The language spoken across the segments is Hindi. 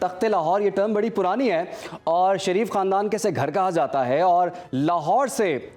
तख्ते लाहौर ये टर्म बड़ी पुरानी है और शरीफ ख़ानदान के से घर कहा जाता है और लाहौर से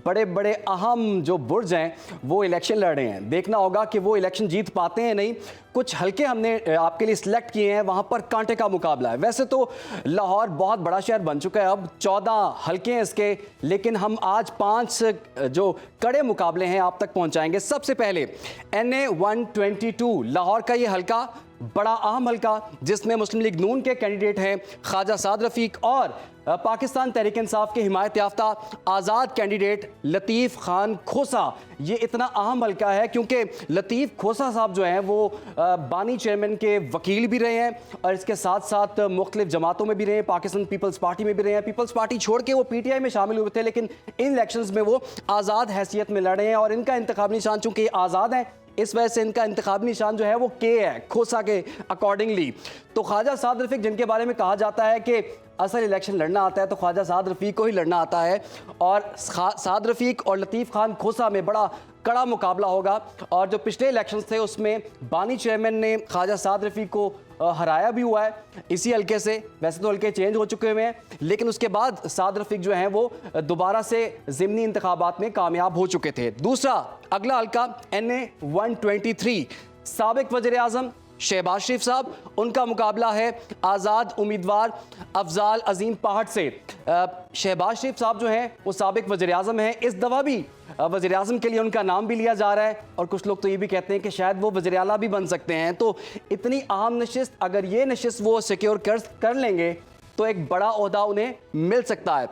बड़े बड़े अहम जो बुर्ज हैं वो इलेक्शन लड़ रहे हैं। देखना होगा कि वो इलेक्शन जीत पाते हैं नहीं। कुछ हल्के हमने आपके लिए सिलेक्ट किए हैं, वहाँ पर कांटे का मुकाबला है। वैसे तो लाहौर बहुत बड़ा शहर बन चुका है, अब 14 हल्के हैं इसके, लेकिन हम आज 5 जो कड़े मुकाबले हैं आप तक पहुँचाएंगे। सबसे पहले NA 122 लाहौर का ये हल्का बड़ा अहम हल्का, जिसमें मुस्लिम लीग नून के कैंडिडेट हैं ख्वाजा साद रफ़ीक और पाकिस्तान तहरीक इंसाफ के हिमायत याफ्ता आज़ाद कैंडिडेट लतीफ़ खान खोसा। ये इतना अहम हल्का है क्योंकि लतीफ़ खोसा साहब जो हैं वो बानी चेयरमैन के वकील भी रहे हैं और इसके साथ साथ मुख्तलिफ जमातों में भी रहे हैं, पाकिस्तान पीपल्स पार्टी में भी रहे हैं। पीपल्स पार्टी छोड़ के वो PTI में शामिल हुए थे, लेकिन इन इलेक्शंस में वो आज़ाद हैसियत में लड़े हैं और इनका इंतखाबी निशान चूँकि आज़ाद है, इस वजह से इनका इंतखाबी निशान जो है वो K है, खोसा के अकॉर्डिंगली। तो ख्वाजा साद रफ़ीक जिनके बारे में कहा जाता है कि असल इलेक्शन लड़ना आता है तो ख्वाजा साद रफ़ीक को ही लड़ना आता है, और साद रफ़ीक और लतीफ़ खान खोसा में बड़ा कड़ा मुकाबला होगा। और जो पिछले इलेक्शंस थे उसमें बानी चेयरमैन ने ख्वाजा साद रफ़ीक को हराया भी हुआ है इसी हल्के से। वैसे तो हल्के चेंज हो चुके हुए हैं, लेकिन उसके बाद साद रफ़ीक जो हैं वो दोबारा से ज़िमनी इंतखाबात में कामयाब हो चुके थे। दूसरा अगला हल्का NA 123 साबिक वज़ीर आज़म शहबाज शरीफ साहब, उनका मुकाबला है आज़ाद उम्मीदवार अफजाल अजीम पहाड़ से। शहबाज शरीफ साहब जो हैं वो साबिक वज़ीर आज़म हैं, इस दफ़ा भी वज़ीर आज़म के लिए उनका नाम भी लिया जा रहा है और कुछ लोग तो ये भी कहते हैं कि शायद वो वज़ीर आला भी बन सकते हैं। तो इतनी अहम नशिस्त, अगर ये नशिस्त वो सिक्योर कर लेंगे तो एक बड़ा ओहदा उन्हें मिल सकता है।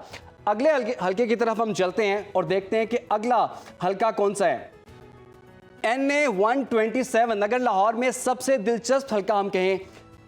अगले हल्के की तरफ हम चलते हैं और देखते हैं कि अगला हल्का कौन सा है। NA 127 अगर लाहौर में सबसे दिलचस्प हल्का हम कहें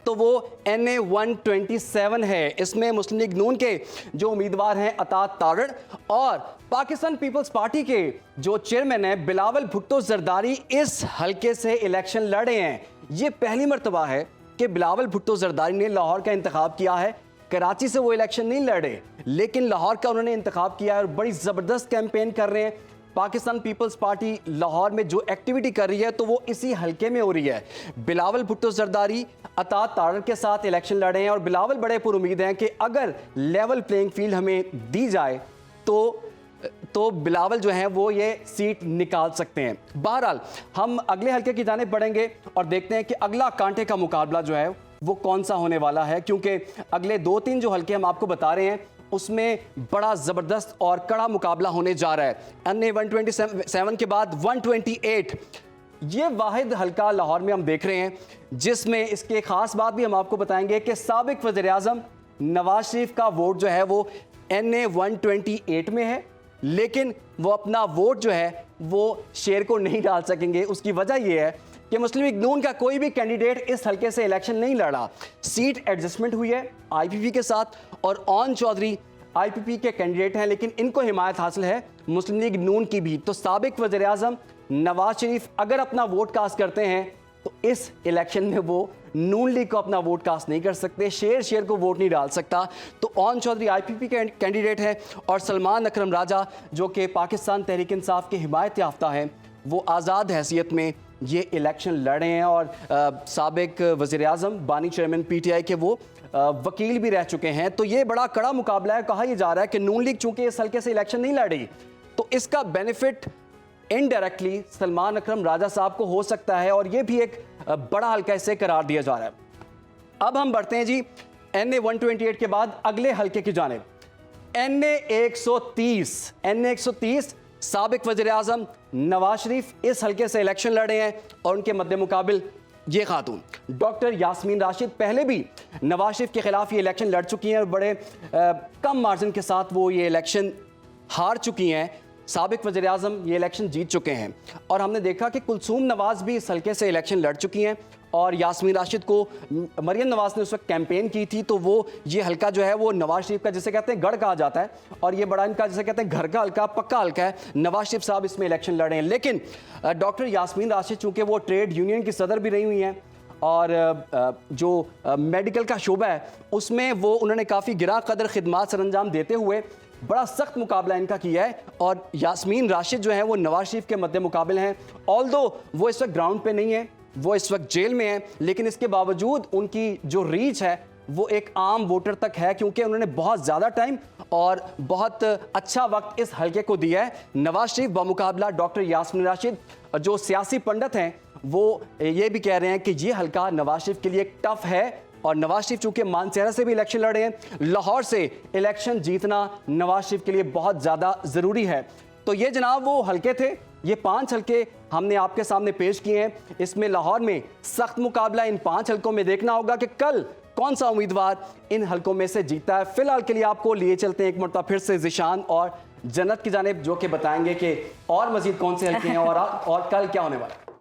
तो वो NA 127 है। इसमें मुस्लिम लीग नून के जो उम्मीदवार हैं अतात तारड़ और पाकिस्तान पीपल्स पार्टी के जो चेयरमैन हैं बिलावल भुट्टो जरदारी इस हल्के से इलेक्शन लड़े हैं। ये पहली मरतबा है कि बिलावल भुट्टो जरदारी ने लाहौर का इंतखाब किया है। कराची से वो इलेक्शन नहीं लड़े, लेकिन लाहौर का उन्होंने इंतखाब किया है और बड़ी ज़बरदस्त कैंपेन कर रहे हैं। पाकिस्तान पीपल्स पार्टी लाहौर में जो एक्टिविटी कर रही है तो वो इसी हल्के में हो रही है। बिलावल भुट्टो जरदारी अतात तारड़ के साथ इलेक्शन लड़े हैं और बिलावल बड़े पुर उम्मीद हैं कि अगर लेवल प्लेइंग फील्ड हमें दी जाए तो बिलावल जो हैं वो ये सीट निकाल सकते हैं। बहरहाल हम अगले हल्के की जानिब बढ़ेंगे और देखते हैं कि अगला कांटे का मुकाबला जो है वो कौन सा होने वाला है, क्योंकि अगले 2-3 जो हल्के हम आपको बता रहे हैं उसमें बड़ा ज़बरदस्त और कड़ा मुकाबला होने जा रहा है। NA 127 के बाद 128 ये वाहिद हल्का लाहौर में हम देख रहे हैं जिसमें इसके ख़ास बात भी हम आपको बताएंगे कि साबिक वज़ीर आज़म नवाज शरीफ का वोट जो है वो NA 128 में है, लेकिन वो अपना वोट जो है वो शेर को नहीं डाल सकेंगे। उसकी वजह यह है कि मुस्लिम लीग नून का कोई भी कैंडिडेट इस हल्के से इलेक्शन नहीं लड़ा। सीट एडजस्टमेंट हुई है IPP के साथ और ऑन चौधरी IPP के कैंडिडेट हैं, लेकिन इनको हिमायत हासिल है मुस्लिम लीग नून की भी। तो साबिक वज़ीर आज़म नवाज शरीफ अगर अपना वोट कास्ट करते हैं तो इस इलेक्शन में वो नून लीग को अपना वोट कास्ट नहीं कर सकते, शेर को वोट नहीं डाल सकता। तो ऑन चौधरी IPP के कैंडिडेट हैं और सलमान अकरम राजा जो कि पाकिस्तान तहरीक इंसाफ के हिमायत याफ्ता हैं वो आज़ाद हैसियत में ये इलेक्शन लड़े हैं और साबिक वज़ीर आज़म बानी चेयरमैन PTI के वो वकील भी रह चुके हैं। तो ये बड़ा कड़ा मुकाबला है। कहा यह जा रहा है कि नून लीग चूंकि इस हल्के से इलेक्शन नहीं लड़ी तो इसका बेनिफिट इनडायरेक्टली सलमान अकरम राजा साहब को हो सकता है और ये भी एक बड़ा हल्का इसे करार दिया जा रहा है। अब हम बढ़ते हैं जी NA 128 के बाद अगले हल्के की जानिब। NA 130 साबिक वज़ीर आज़म नवाज शरीफ इस हल्के से इलेक्शन लड़े हैं और उनके मद्दे मुकाबिल ये खातून डॉक्टर यास्मीन राशिद पहले भी नवाज शरीफ के खिलाफ ये इलेक्शन लड़ चुकी हैं और बड़े कम मार्जिन के साथ वो ये इलेक्शन हार चुकी हैं। साबिक वज़ीर आज़म ये इलेक्शन जीत चुके हैं और हमने देखा कि कुलसूम नवाज भी इस हल्के से इलेक्शन लड़ चुकी हैं और यास्मीन राशिद को मरियम नवाज ने उस वक्त कैंपेन की थी। तो वो ये हल्का जो है वो नवाज शरीफ का जिसे कहते हैं गढ़ कहा जाता है और ये बड़ा इनका जिसे कहते हैं घर का हल्का, पक्का हल्का है। नवाज शरीफ साहब इसमें इलेक्शन लड़े हैं, लेकिन डॉक्टर यास्मीन राशिद चूँकि वो ट्रेड यूनियन की सदर भी रही हुई हैं और जो मेडिकल का शोबा है उसमें वो उन्होंने काफ़ी गिरा कदर खिदमात सरअंजाम देते हुए बड़ा सख्त मुकाबला इनका किया है और यास्मीन राशिद जो है वो नवाज शरीफ के मद्दे मुकाबले हैं। ऑल्दो वो इस वक्त ग्राउंड पे नहीं है, वो इस वक्त जेल में है, लेकिन इसके बावजूद उनकी जो रीच है वो एक आम वोटर तक है, क्योंकि उन्होंने बहुत ज़्यादा टाइम और बहुत अच्छा वक्त इस हलके को दिया है। नवाज शरीफ बमुकाबला डॉक्टर यास्मीन राशिद, जो सियासी पंडित हैं, वो ये भी कह रहे हैं कि ये हलका नवाज शरीफ के लिए टफ है और नवाज शरीफ चूंकि मानसेरा से भी इलेक्शन लड़ रहे हैं, लाहौर से इलेक्शन जीतना नवाज शरीफ के लिए बहुत ज़्यादा ज़रूरी है। तो ये जनाब वो हलके थे, ये 5 हलके हमने आपके सामने पेश किए हैं। इसमें लाहौर में सख्त मुकाबला इन 5 हलकों में देखना होगा कि कल कौन सा उम्मीदवार इन हलकों में से जीतता है। फिलहाल के लिए आपको लिए चलते हैं एक मरतबा फिर से ज़िशान और जन्नत की जानिब, जो कि बताएंगे कि और मजीद कौन से हलके हैं और कल क्या होने वाला है।